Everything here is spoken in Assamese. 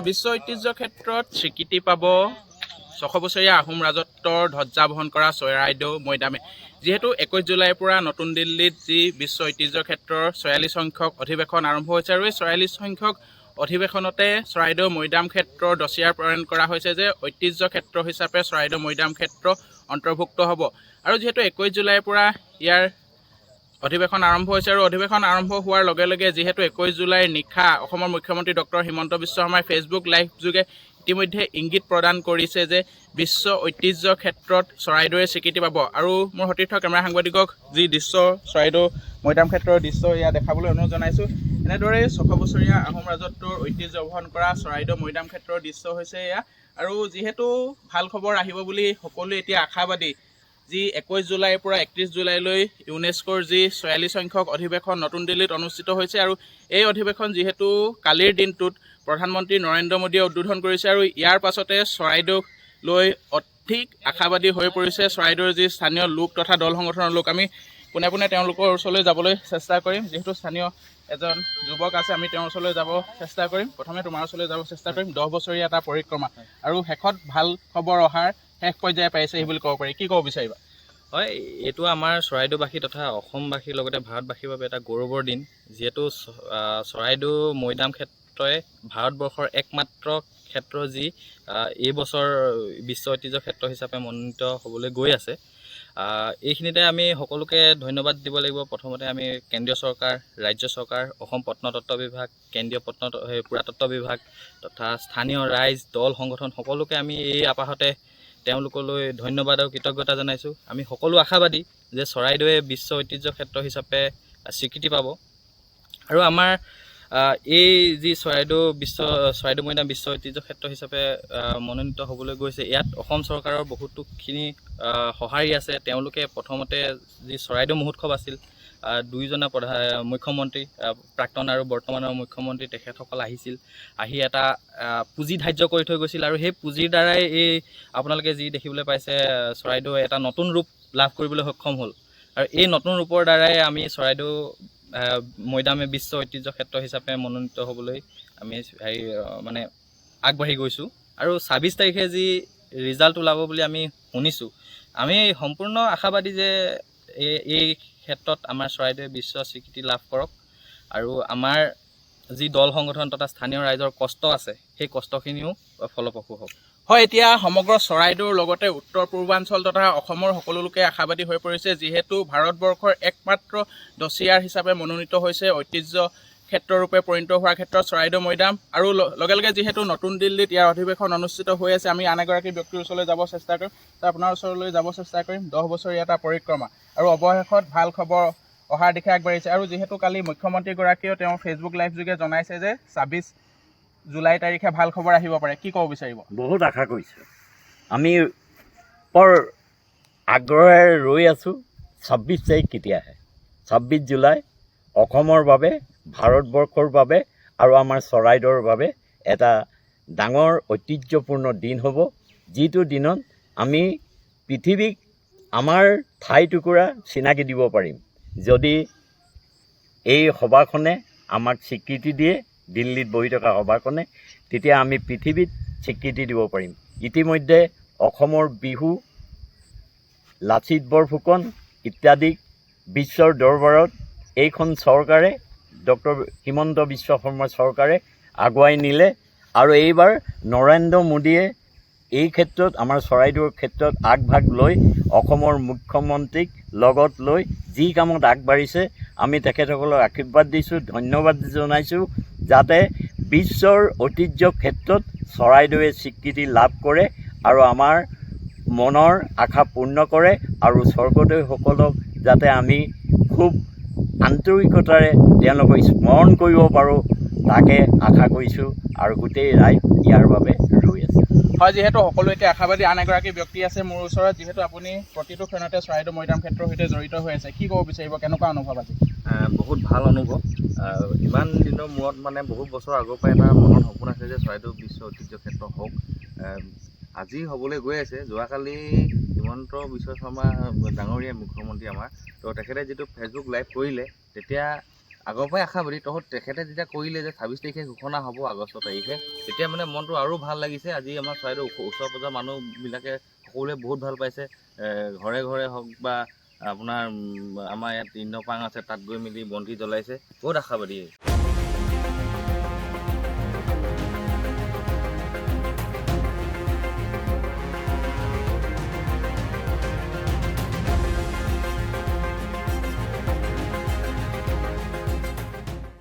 বিশ্ব ঐতিহ্য ক্ষেত্ৰত স্বীকৃতি পাব ৬০০ বছৰীয়া আহোম ৰাজত্বৰ ধ্বজা বহন কৰা চৰাইদেউ মৈদামে। যিহেতু ২১ জুলাইৰ পৰা নতুন দিল্লীত যি বিশ্ব ঐতিহ্য ক্ষেত্ৰৰ ৪৬ সংখ্যক অধিৱেশন আৰম্ভ হৈছে আৰু এই ৪৬ সংখ্যক অধিৱেশনতে চৰাইদেউ মৈদাম ক্ষেত্ৰৰ ডছিয়াৰ প্ৰণয়ন কৰা হৈছে যে ঐতিহ্য ক্ষেত্ৰ হিচাপে চৰাইদেউ মৈদাম ক্ষেত্ৰ অন্তৰ্ভুক্ত হ'ব। আৰু যিহেতু ২১ জুলাইৰ পৰা ইয়াৰ অধিৱেশন আৰম্ভ হৈছে আৰু অধিৱেশন আৰম্ভ হোৱাৰ লগে লগে যিহেতু ২১ জুলাইৰ নিশা অসমৰ মুখ্যমন্ত্ৰী ডক্টৰ হিমন্ত বিশ্ব শৰ্মাই ফেচবুক লাইভ যোগে ইতিমধ্যে ইংগিত প্ৰদান কৰিছে যে বিশ্ব ঐতিহ্য ক্ষেত্ৰত চৰাইদেউৱে স্বীকৃতি পাব। আৰু মোৰ সতীৰ্থ কেমেৰা সাংবাদিকক যি দৃশ্য চৰাইদেউ মৈদাম ক্ষেত্ৰৰ দৃশ্য এয়া দেখাবলৈ অনুৰোধ জনাইছোঁ। এনেদৰে ৬০০ বছৰীয়া আহোম ৰাজত্বৰ ঐতিহ্য বহন কৰা চৰাইদেউ মৈদাম ক্ষেত্ৰৰ দৃশ্য হৈছে এয়া। আৰু যিহেতু ভাল খবৰ আহিব বুলি সকলোৱে এতিয়া আশাবাদী, যি ২১ জুলাইৰ পৰা ৩১ জুলাইলৈ ইউনেস্কোৰ যি ৪৬ সংখ্যক অধিৱেশন নতুন দিল্লীত অনুষ্ঠিত হৈছে আৰু এই অধিৱেশন যিহেতু কালিৰ দিনটোত প্ৰধানমন্ত্ৰী নৰেন্দ্ৰ মোদীয়ে উদ্বোধন কৰিছে আৰু ইয়াৰ পাছতে চৰাইদেউক লৈ অধিক আশাবাদী হৈ পৰিছে চৰাইদেউৰ যি স্থানীয় লোক তথা দল সংগঠনৰ লোক। আমি পোনে পোনে তেওঁলোকৰ ওচৰলৈ যাবলৈ চেষ্টা কৰিম। যিহেতু স্থানীয় এজন যুৱক আছে, আমি তেওঁৰ ওচৰলৈ যাব চেষ্টা কৰিম। প্ৰথমে তোমাৰ ওচৰলৈ যাব চেষ্টা কৰিম। ১০ বছৰীয়া এটা পৰিক্ৰমা আৰু শেষত ভাল খবৰ অহাৰ শেষ পৰ্যায়ে পাইছে সেই বুলি ক'ব পাৰি। কি ক'ব বিচাৰিবা? হয়, এইটো আমাৰ চৰাইদেউবাসী তথা অসমবাসীৰ লগতে ভাৰতবাসীৰ বাবে এটা গৌৰৱৰ দিন। যিহেতু চৰাইদেউ মৈদাম ক্ষেত্ৰই ভাৰতবৰ্ষৰ একমাত্ৰ ক্ষেত্ৰ যি এই বছৰ বিশ্ব ঐতিহ্য ক্ষেত্ৰ হিচাপে মনোনীত হ'বলৈ গৈ আছে। এইখিনিতে আমি সকলোকে ধন্যবাদ দিব লাগিব। প্ৰথমতে আমি কেন্দ্ৰীয় চৰকাৰ, ৰাজ্য চৰকাৰ, অসম প্ৰত্নতত্ত্ব বিভাগ, কেন্দ্ৰীয় পুৰাতত্ত্ব বিভাগ তথা স্থানীয় ৰাইজ, দল সংগঠন সকলোকে আমি এই আপাহতে তেওঁলোকলৈ ধন্যবাদ আৰু কৃতজ্ঞতা জনাইছোঁ। আমি সকলো আশাবাদী যে চৰাইদেউৱে বিশ্ব ঐতিহ্য ক্ষেত্ৰ হিচাপে স্বীকৃতি পাব। আৰু আমাৰ এই যি চৰাইদেউ মৈদাম বিশ্ব ঐতিহ্য ক্ষেত্ৰ হিচাপে মনোনীত হ'বলৈ গৈছে, ইয়াত অসম চৰকাৰৰ বহুতোখিনি সঁহাৰি আছে। তেওঁলোকে প্ৰথমতে যি চৰাইদেউ মহোৎসৱ আছিল, দুয়োজনা মুখ্যমন্ত্ৰী, প্ৰাক্তন আৰু বৰ্তমানৰ মুখ্যমন্ত্ৰী তেখেতসকল আহিছিল, আহি এটা পুঁজি ধাৰ্য কৰি থৈ গৈছিল আৰু সেই পুঁজিৰ দ্বাৰাই এই আপোনালোকে যি দেখিবলৈ পাইছে চৰাইদেউ এটা নতুন ৰূপ লাভ কৰিবলৈ সক্ষম হ'ল। আৰু এই নতুন ৰূপৰ দ্বাৰাই আমি চৰাইদেউ মৈদামে বিশ্ব ঐতিহ্য ক্ষেত্ৰ হিচাপে মনোনীত হ'বলৈ আমি আগবাঢ়ি গৈছোঁ। আৰু ২৬ তাৰিখে যি ৰিজাল্ট ওলাব বুলি আমি শুনিছোঁ, আমি সম্পূৰ্ণ আশাবাদী যে এই ক্ষেত্ৰত আমাৰ চৰাইদেউৱে বিশ্ব স্বীকৃতি লাভ কৰক আৰু আমাৰ যি দল সংগঠন তথা স্থানীয় ৰাইজৰ কষ্ট আছে সেই কষ্টখিনিও ফলপ্ৰসূ হ'ব। হয়, এতিয়া সমগ্ৰ চৰাইদেউৰ লগতে উত্তৰ পূৰ্বাঞ্চল তথা অসমৰ সকলো লোকে আশাবাদী হৈ পৰিছে, যিহেতু ভাৰতবৰ্ষৰ একমাত্ৰ ডছিয়াৰ হিচাপে মনোনীত হৈছে ঐতিহ্য ক্ষেত্ৰৰূপে পৰিণত হোৱাৰ ক্ষেত্ৰত চৰাইদেউ মৈদাম। আৰু লগে লগে যিহেতু নতুন দিল্লীত ইয়াৰ অধিৱেশন অনুষ্ঠিত হৈ আছে, আমি আন এগৰাকী ব্যক্তিৰ ওচৰলৈ যাব চেষ্টা কৰিম। আপোনাৰ ওচৰলৈ যাব চেষ্টা কৰিম। 10 বছৰীয়া এটা পৰিক্ৰমা আৰু অৱশেষত ভাল খবৰ অহাৰ দিশে আগবাঢ়িছে। আৰু যিহেতু কালি মুখ্যমন্ত্ৰীগৰাকীয়েও তেওঁৰ ফেচবুক লাইভ যোগে জনাইছে যে ২৬ জুলাই তাৰিখে ভাল খবৰ আহিব পাৰে। কি ক'ব বিচাৰিব? বহুত আশা কৰিছোঁ। আমি বৰ আগ্ৰহেৰে ৰৈ আছোঁ ২৬ তাৰিখ কেতিয়া আহে। ২৬ জুলাই অসমৰ বাবে, ভাৰতবৰ্ষৰ বাবে আৰু আমাৰ চৰাইদেউৰ বাবে এটা ডাঙৰ ঐতিহ্যপূৰ্ণ দিন হ'ব, যিটো দিনত আমি পৃথিৱীক আমাৰ ঠাই টুকুৰা চিনাকি দিব পাৰিম। যদি এই সভাখনে আমাক স্বীকৃতি দিয়ে, দিল্লীত বহি থকা সভাখনে, তেতিয়া আমি পৃথিৱীত স্বীকৃতি দিব পাৰিম। ইতিমধ্যে অসমৰ বিহু, লাচিত বৰফুকন ইত্যাদি বিশ্বৰ দৰবাৰত এইখন চৰকাৰে, ডক্টৰ হিমন্ত বিশ্ব শৰ্মা চৰকাৰে আগুৱাই নিলে। আৰু এইবাৰ নৰেন্দ্ৰ মোদীয়ে এই ক্ষেত্ৰত, আমাৰ চৰাইদেউৰ ক্ষেত্ৰত আগভাগ লৈ অসমৰ মুখ্যমন্ত্ৰীক লগত লৈ যি কামত আগবাঢ়িছে, আমি তেখেতসকলক আশীৰ্বাদ দিছোঁ, ধন্যবাদ জনাইছোঁ, যাতে বিশ্বৰ ঐতিহ্য ক্ষেত্ৰত চৰাইদেউৱে স্বীকৃতি লাভ কৰে আৰু আমাৰ মনৰ আশা পূৰ্ণ কৰে আৰু স্বৰ্গদেউসকলক যাতে আমি খুব আন্তৰিকতাৰে তেওঁলোকক স্মৰণ কৰিব পাৰোঁ, তাকে আশা কৰিছোঁ আৰু গোটেই ৰাইজ ইয়াৰ বাবে ৰৈ আছে। হয়, যিহেতু সকলো এতিয়া আশাবাদী, আন এগৰাকী ব্যক্তি আছে মোৰ ওচৰত। যিহেতু আপুনি প্ৰতিটো ক্ষণতে চৰাইদেউ মৈদাম ক্ষেত্ৰৰ সৈতে জড়িত হৈ আছে, কি ক'ব বিচাৰিব? কেনেকুৱা অনুভৱ আজি? বহুত ভাল অনুভৱ। ইমান দিনৰ মূৰত বহুত বছৰ আগৰ পৰাই এটা মনত সপোন আছে যে চৰাইদেউ বিশ্ব ঐতিহ্য ক্ষেত্ৰ হওক। আজি হ'বলৈ গৈ আছে। যোৱাকালি হিমন্ত বিশ্ব শৰ্মা ডাঙৰীয়া মুখ্যমন্ত্ৰী আমাৰ, তো তেখেতে যিটো ফেচবুক লাইভ কৰিলে, তেতিয়া আগৰ পৰাই আশাবাদী। তেখেতে যেতিয়া কৰিলে যে 26 তাৰিখে ঘোষণা হ'ব আগষ্ট তাৰিখে, তেতিয়া মানে মনটো আৰু ভাল লাগিছে। আজি আমাৰ চৰাইদেউ ওচৰ পাজৰৰ মানুহবিলাকে সকলোৱে বহুত ভাল পাইছে। ঘৰে ঘৰে হওক বা আপোনাৰ আমাৰ ইয়াত ইন্দ্ৰপাং আছে, তাত গৈ মেলি বন্তি জ্বলাইছে। বহুত আশাবাদী।